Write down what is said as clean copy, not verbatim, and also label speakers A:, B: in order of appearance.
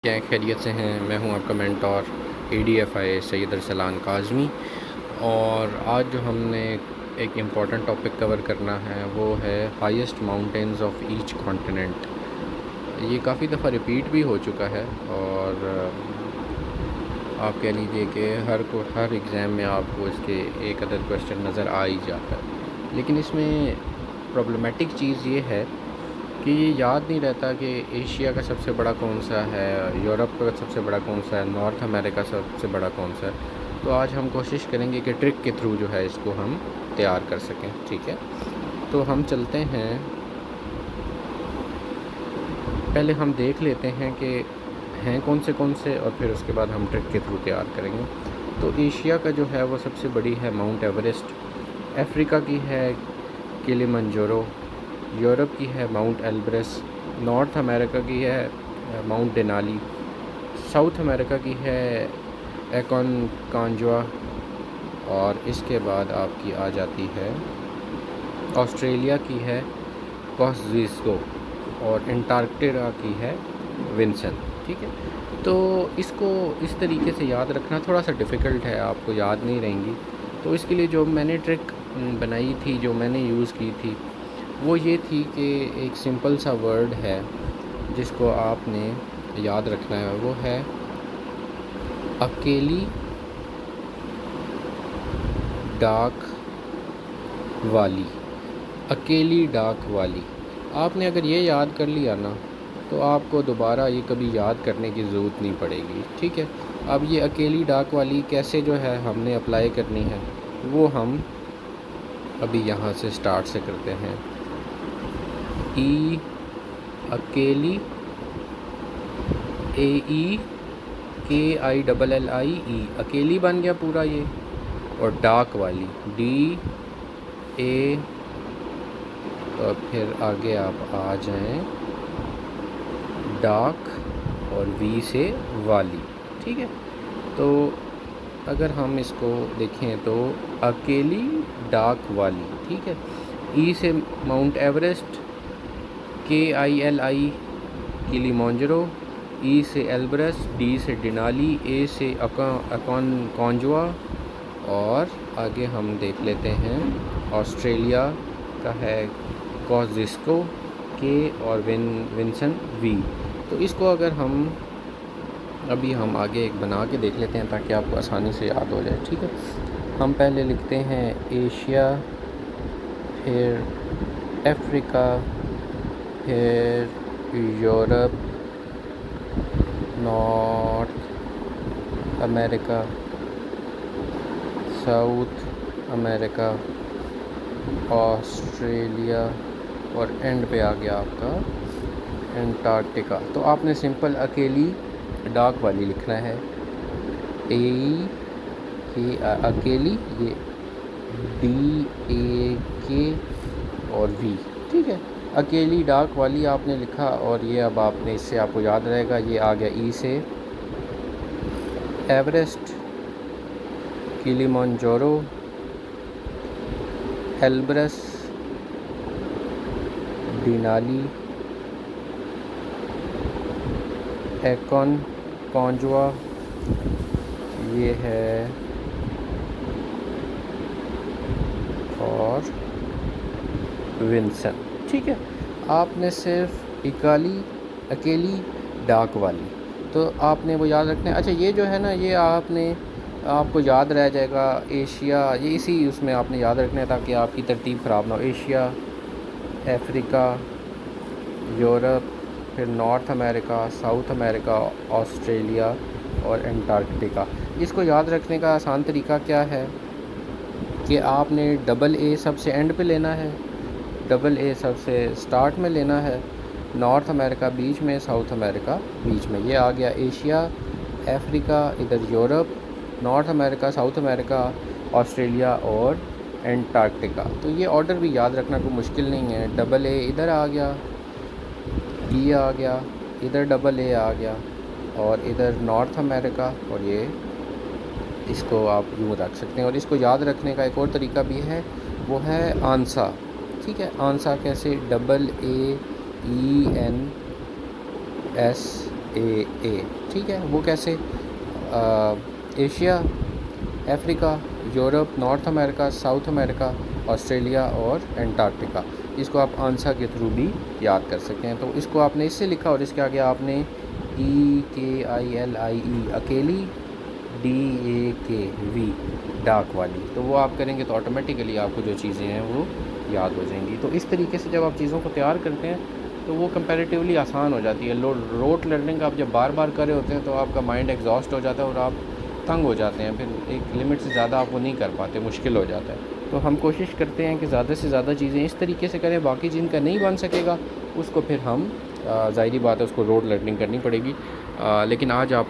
A: क्या खैरियत से हैं। मैं हूं आपका मेंटोर ADFI सैयद अरसलान काज़मी। और आज जो हमने एक इम्पॉर्टेंट टॉपिक कवर करना है वो है highest mountains of each continent. ये काफ़ी दफ़ा रिपीट भी हो चुका है और आप कह लीजिए कि हर एग्ज़ाम में आपको इसके एक अदद क्वेश्चन नज़र आ ही जाता है। लेकिन इसमें प्रॉब्लमेटिक चीज़ ये है कि ये याद नहीं रहता कि एशिया का सबसे बड़ा कौन सा है, यूरोप का सबसे बड़ा कौन सा है, नॉर्थ अमेरिका सबसे बड़ा कौन सा है। तो आज हम कोशिश करेंगे कि ट्रिक के थ्रू जो है इसको हम तैयार कर सकें। ठीक है, तो हम चलते हैं, पहले हम देख लेते हैं कि हैं कौन से और फिर उसके बाद हम ट्रिक के थ्रू तैयार करेंगे। तो एशिया का जो है वो सबसे बड़ी है माउंट एवरेस्ट, अफ्रीका की है किलिमंजारो, यूरोप की है माउंट एल्ब्रस, नॉर्थ अमेरिका की है माउंट डेनाली, साउथ अमेरिका की है एकोनकांजुआ, और इसके बाद आपकी आ जाती है ऑस्ट्रेलिया की है कोस्सिसको, और अंटार्कटिका की है विंसन। ठीक है, तो इसको इस तरीके से याद रखना थोड़ा सा डिफ़िकल्ट है, आपको याद नहीं रहेंगी। तो इसके लिए जो मैंने ट्रिक बनाई थी, जो मैंने यूज़ की थी, वो ये थी कि एक सिंपल सा वर्ड है जिसको आपने याद रखना है, वो है अकेली डाक वाली। अकेली डाक वाली, आपने अगर ये याद कर लिया ना तो आपको दोबारा ये कभी याद करने की ज़रूरत नहीं पड़ेगी। ठीक है, अब ये अकेली डाक वाली कैसे जो है हमने अप्लाई करनी है वो हम अभी यहाँ से स्टार्ट से करते हैं। अकेली, AEKILLI, अकेली बन गया पूरा ये, और डाक वाली DA, तो फिर आगे आप आ जाएं डाक और V से वाली। ठीक है, तो अगर हम इसको देखें तो अकेली डाक वाली। ठीक है, E से mount Everest, KILI Kilimanjaro, E से एल्ब्रस, D से डेनाली, A से अकोनकांजुआ, और आगे हम देख लेते हैं ऑस्ट्रेलिया का है कोस्सिसको K, और विंसन V। तो इसको अगर हम आगे एक बना के देख लेते हैं ताकि आपको आसानी से याद हो जाए। ठीक है, हम पहले लिखते हैं एशिया, फिर अफ्रीका, फिर Europe, north America, south America, Australia, और एंड पे आ गया आपका अंटार्कटिका। तो आपने सिंपल अकेली डाक वाली लिखना है, अकेली, ये DAK और V। ठीक है, अकेली डाक वाली आपने लिखा, और ये अब आपने इससे आपको याद रहेगा, ये आ गया E से एवरेस्ट, किलिमंजारो, एल्ब्रस, डेनाली, एकोनकांजुआ, ये है, और विंसन। ठीक है, आपने सिर्फ अकेली डाक वाली, तो आपने वो याद रखना है। अच्छा, ये जो है ना, ये आपको याद रह जाएगा एशिया, ये इसी उसमें आपने याद रखना है ताकि आपकी तरतीब ख़राब ना हो। एशिया, अफ्रीका, यूरोप, फिर north America, south America, Australia, और अंटार्कटिका। इसको याद रखने का आसान तरीका क्या है कि आपने AA सबसे एंड पे लेना है, AA सबसे स्टार्ट में लेना है, नॉर्थ अमेरिका बीच में, साउथ अमेरिका बीच में। ये आ गया एशिया, अफ्रीका, इधर Europe, north America, south America, Australia, और अंटार्कटिका। तो ये ऑर्डर भी याद रखना कोई मुश्किल नहीं है। AA इधर आ गया, E आ गया, इधर AA आ गया, और इधर नॉर्थ अमेरिका, और ये इसको आप यूँ रख सकते हैं। और इसको याद रखने का एक और तरीका भी है, वो है आंसा। ठीक है, आंसा कैसे, AAENS ए, ठीक है। वो कैसे? Asia, Africa, Europe, north America, south America, Australia और एंटार्क्टिका। इसको आप आंसर के थ्रू भी याद कर सकते हैं। तो इसको आपने इससे लिखा और इसके आगे आपने EKILIE अकेली, DAKV डाक वाली, तो वो आप करेंगे तो ऑटोमेटिकली आपको जो चीज़ें हैं वो याद हो जाएंगी। तो इस तरीके से जब आप चीज़ों को तैयार करते हैं तो वो कंपैरेटिवली आसान हो जाती है। रोट लर्निंग आप जब बार बार कर रहे होते हैं तो आपका माइंड एग्जॉस्ट हो जाता है और आप तंग हो जाते हैं, फिर एक लिमिट से ज़्यादा आप वो नहीं कर पाते, मुश्किल हो जाता है। तो हम कोशिश करते हैं कि ज़्यादा से ज़्यादा चीज़ें इस तरीके से करें। बाकी जिनका नहीं बन सकेगा उसको फिर हम ज़ाहिरी बात है उसको रोट लर्निंग करनी पड़ेगी। लेकिन आज आप